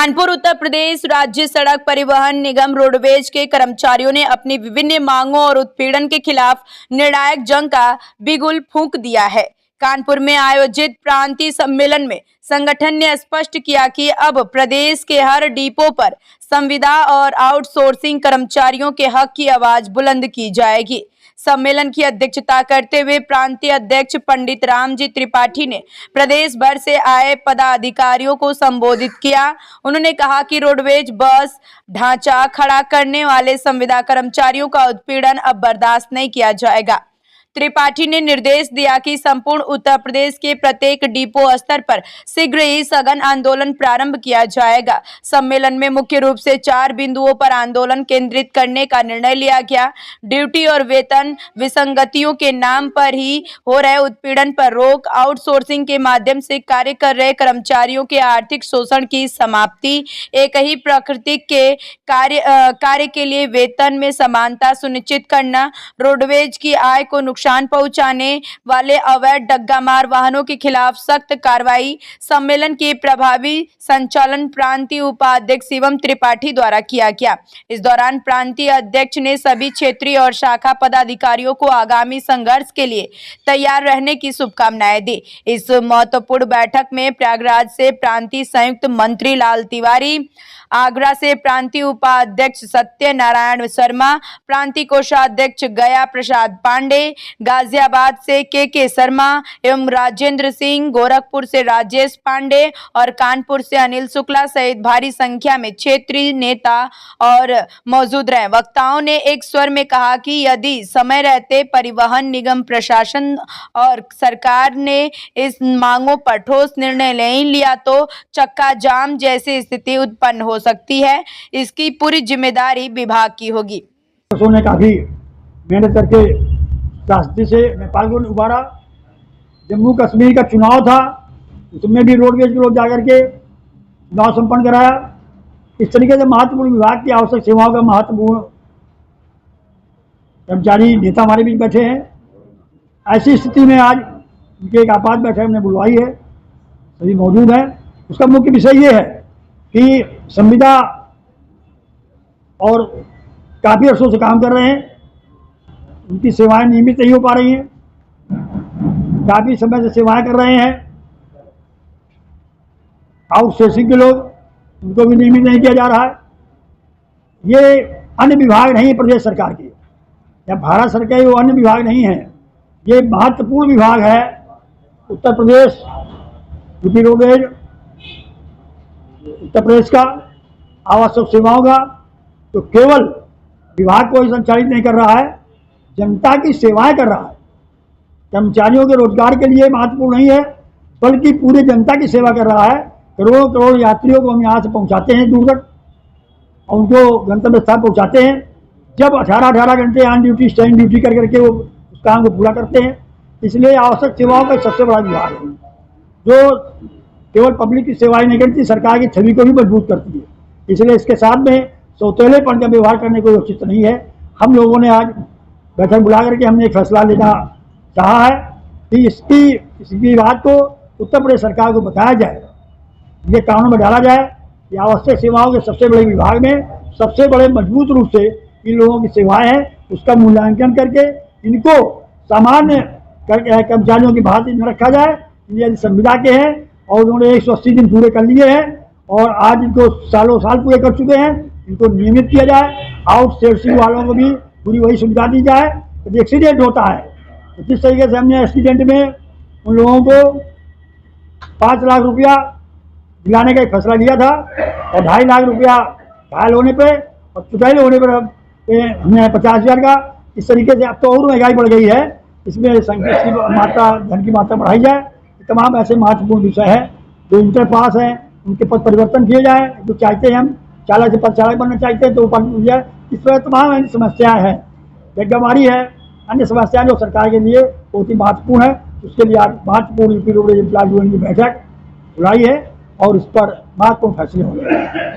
कानपुर उत्तर प्रदेश राज्य सड़क परिवहन निगम रोडवेज के कर्मचारियों ने अपनी विभिन्न मांगों और उत्पीड़न के खिलाफ निर्णायक जंग का बिगुल फूंक दिया है। कानपुर में आयोजित प्रांतीय सम्मेलन में संगठन ने स्पष्ट किया कि अब प्रदेश के हर डिपो पर संविदा और आउटसोर्सिंग कर्मचारियों के हक की आवाज बुलंद की जाएगी। सम्मेलन की अध्यक्षता करते हुए प्रांतीय अध्यक्ष पंडित रामजी त्रिपाठी ने प्रदेश भर से आए पदाधिकारियों को संबोधित किया। उन्होंने कहा कि रोडवेज बस ढांचा खड़ा करने वाले संविदा कर्मचारियों का उत्पीड़न अब बर्दाश्त नहीं किया जाएगा। त्रिपाठी ने निर्देश दिया कि संपूर्ण उत्तर प्रदेश के प्रत्येक डिपो स्तर पर शीघ्र ही सघन आंदोलन प्रारंभ किया जाएगा। सम्मेलन में मुख्य रूप से 4 बिंदुओं पर आंदोलन केंद्रित करने का निर्णय लिया गया। ड्यूटी और वेतन विसंगतियों के नाम पर ही हो रहे उत्पीड़न पर रोक, आउटसोर्सिंग के माध्यम से कार्य कर रहे कर्मचारियों के आर्थिक शोषण की समाप्ति, एक ही प्रकृति के कार्य के लिए वेतन में समानता सुनिश्चित करना, रोडवेज की आय को नुकसान पहुंचाने वाले अवैध डग्गामार वाहनों के खिलाफ सख्त कार्रवाई। सम्मेलन के प्रभावी संचालन प्रांतीय उपाध्यक्ष शिवम त्रिपाठी द्वारा किया गया। इस दौरान प्रांतीय अध्यक्ष ने सभी क्षेत्रीय और शाखा पदाधिकारियों को आगामी संघर्ष के लिए तैयार रहने की शुभकामनाएं दी। इस महत्वपूर्ण बैठक में प्रयागराज से प्रांतीय संयुक्त मंत्री लाल तिवारी, आगरा से प्रांतीय उपाध्यक्ष सत्यनारायण शर्मा, प्रांतीय कोषाध्यक्ष गया प्रसाद पांडे, गाजियाबाद से के शर्मा एवं राजेंद्र सिंह, गोरखपुर से राजेश पांडे और कानपुर से अनिल शुक्ला सहित भारी संख्या में क्षेत्रीय नेता और मौजूद रहे। वक्ताओं ने एक स्वर में कहा कि यदि समय रहते परिवहन निगम प्रशासन और सरकार ने इस मांगों पर ठोस निर्णय नहीं लिया तो चक्का जाम जैसी स्थिति उत्पन्न हो सकती है। इसकी पूरी जिम्मेदारी विभाग की होगी। ने काफी मेहनत करके रास्ते से नेपाल को उबारा। जम्मू कश्मीर का चुनाव था, उसमें भी रोडवेज के लोग जाकर के चुनाव संपन्न कराया। इस तरीके से महत्वपूर्ण विभाग की आवश्यक सेवाओं का महत्वपूर्ण कर्मचारी नेता हमारे बीच बैठे हैं। ऐसी स्थिति में आज उनकी एक आपात बैठक हमने बुलवाई है, सभी मौजूद हैं। उसका मुख्य विषय ये है कि संविदा और काफ़ी अर्सों से काम कर रहे हैं, उनकी सेवाएं नियमित नहीं हो पा रही हैं, काफ़ी समय से सेवाएं कर रहे हैं। आउटसोर्सिंग के लोग, उनको भी नियमित नहीं किया जा रहा है। ये अन्य विभाग नहीं है प्रदेश सरकार के या भारत सरकार, वो अन्य विभाग नहीं है, ये महत्वपूर्ण विभाग है। उत्तर प्रदेश यूपी रोडवेज, उत्तर प्रदेश का आवश्यक सेवाओं का तो केवल विभाग को ही संचालित नहीं कर रहा है, जनता की सेवाएं कर रहा है। कर्मचारियों के रोजगार के लिए महत्वपूर्ण नहीं है, बल्कि पूरी जनता की सेवा कर रहा है। करोड़ों करोड़ यात्रियों को हम यहाँ से पहुँचाते हैं दूर तक और उनको गंतव्य स्थान पहुँचाते हैं। जब 18 घंटे ऑन ड्यूटी स्टैंड ड्यूटी कर करके वो उस काम को पूरा करते हैं। इसलिए आवश्यक सेवाओं का सबसे बड़ा विभाग है, जो केवल पब्लिक की सेवाएं नहीं करती, सरकार की छवि को भी मजबूत करती है। इसलिए इसके साथ में सौतेलेपन का व्यवहार करने को उचित नहीं है। हम लोगों ने आज बैठक बुला करके हमने एक फैसला लेना चाहा है कि इसकी बात को उत्तर प्रदेश सरकार को बताया जाए, ये कानून में डाला जाए कि आवश्यक सेवाओं के सबसे बड़े विभाग में सबसे बड़े मजबूत रूप से इन लोगों की सेवाएं हैं, उसका मूल्यांकन करके इनको सामान्य कर्मचारियों की भांति न रखा जाए। यदि संविदा के हैं और उन्होंने 180 दिन पूरे कर लिए हैं और आज इनको सालों साल पूरे कर चुके हैं, इनको नियमित किया जाए। आउटसोर्सिंग वालों को भी पूरी वही सुविधा दी जाए। तो एक्सीडेंट होता है तो जिस तरीके से हमने एक्सीडेंट में उन लोगों को 5 लाख रुपया दिलाने का एक फैसला लिया था और 2.5 लाख रुपया घायल होने पे और चुटाई होने पर हमने 50,000 का। इस तरीके से अब तो और महंगाई बढ़ गई है, इसमें संख्या की मात्रा, धन की मात्रा बढ़ाई जाए। तमाम ऐसे महत्वपूर्ण विषय है। जो इंटर पास हैं उनके पद परिवर्तन किए जाए, जो चाहते हैं हम चालक से पद चालक बनना चाहते हैं तो वो पद मिल जाए। इस तरह तमाम ऐसी समस्याएं हैं, बेगमारी है, अन्य समस्याएं जो सरकार के लिए बहुत ही महत्वपूर्ण है। उसके लिए आज महत्वपूर्ण यूपी रोडवेज एम्प्लॉयज यूनियन की बैठक बुलाई है और इस पर महत्वपूर्ण फैसले होंगे।